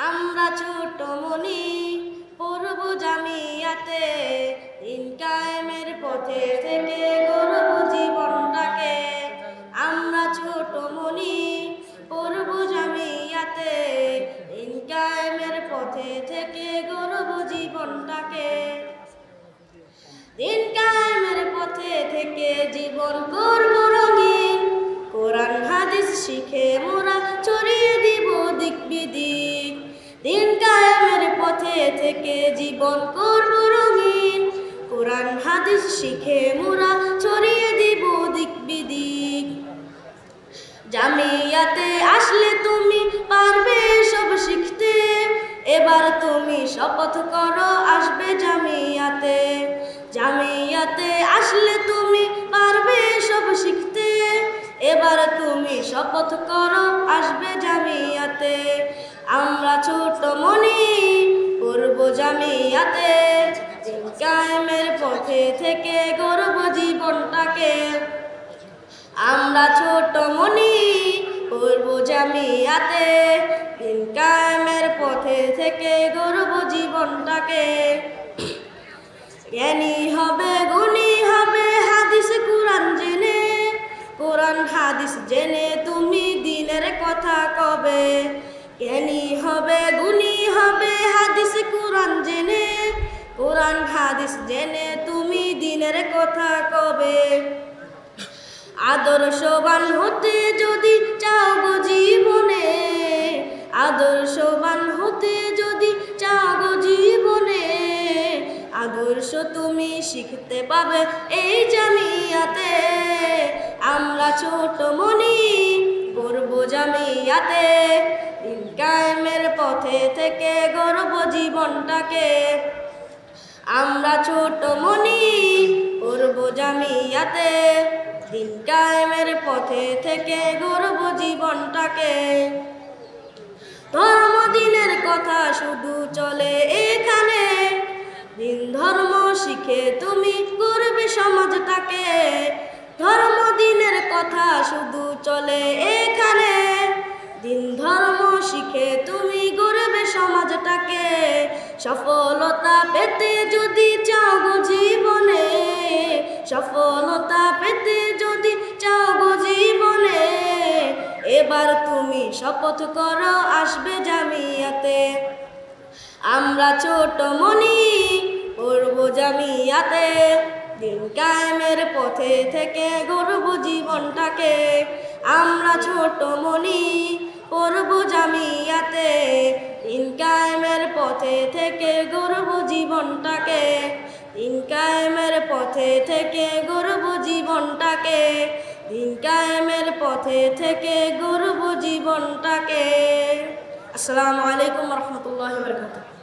আমরা ছোট মনি পড়ব জামিয়াতে, দিন কায়েমের পথে থেকে গড়ব জীবনটাকে। আমরা ছোট মনি পড়ব জামিয়াতে, দিন কায়েমের পথে থেকে গড়ব জীবনটাকে। দিন কায়েমের পথে থেকে জীবন করব রঙিন, কোরআন হাদিস শিখে মোরা ছড়িয়ে দিব দিক বিদিক। দিন কায়েমের পথে থেকে জীবন করব রঙিন, কোরআন হাদিস শিখে মোরা ছড়িয়ে দিব দিক বিদিক। জামিয়াতে আসলে তুমি পারবে সব শিখতে, এবার তুমি শপথ করো আসবে জামিয়াতে। জামিয়াতে আসলে তুমি পারবে সব শিখতে, এবার তুমি শপথ করো আসবে জামিয়াতে। আমরা ছোট মনি পড়ব জামিয়াতে, দিন কায়েমের পথে থেকে গড়ব জীবনটাকে। আমরা ছোট মনি পড়ব জামিয়াতে, দিন কায়েমের পথে থেকে গড়ব জীবনটাকে। জ্ঞানী হবে গুণী হবে হাদিস কুরআন জেনে, কোরআন হাদিস জেনে তুমি দিনের কথা কবে। জ্ঞানী হবে গুণী হবে হাদিস কুরআন জেনে, কোরআন হাদিস জেনে তুমি দিনের কথা কবে। আদর্শবান হতে যদি চাও গো জীবনে, আদর্শবান হতে যদি চাও গো জীবনে, আদর্শ তুমি শিখতে পাবে এই জামিয়াতে। আমরা ছোট মনি পড়ব জামিয়াতে, দিন কায়েমের পথে থেকে গড়ব জীবনটাকে। আমরা ছোট মনি পড়ব জামিয়াতে, দিন কায়েমের পথে থেকে গড়ব জীবনটাকে। ধর্ম দিনের কথা শুধু চলে এখানে, দিন ধর্ম শিখে তুমি গড়বে সমাজটাকে। ধর্ম দিনের কথা শুধু চলে এখানে, দিন ধর্ম শিখে তুমি গড়বে সমাজটাকে। সফলতা পেতে যদি চাও গো জীবনে, সফলতা পেতে যদি চাও গো জীবনে, এবার তুমি শপথ করো আসবে জামিয়াতে। আমরা ছোট মনি পড়ব জামিয়াতে, দিন কায়েমের পথে থেকে গড়ব জীবনটাকে। আমরা ছোট মনি পড়ব জামিয়াতে, দিন কায়েমের পথে থেকে গড়ব জীবনটাকে। দিন কায়েমের পথে থেকে গড়ব জীবনটাকে, দিন কায়েমের পথে থেকে গড়ব জীবনটাকে। আসসালামু আলাইকুম ওয়া রাহমাতুল্লাহি ওয়া বারাকাতুহু।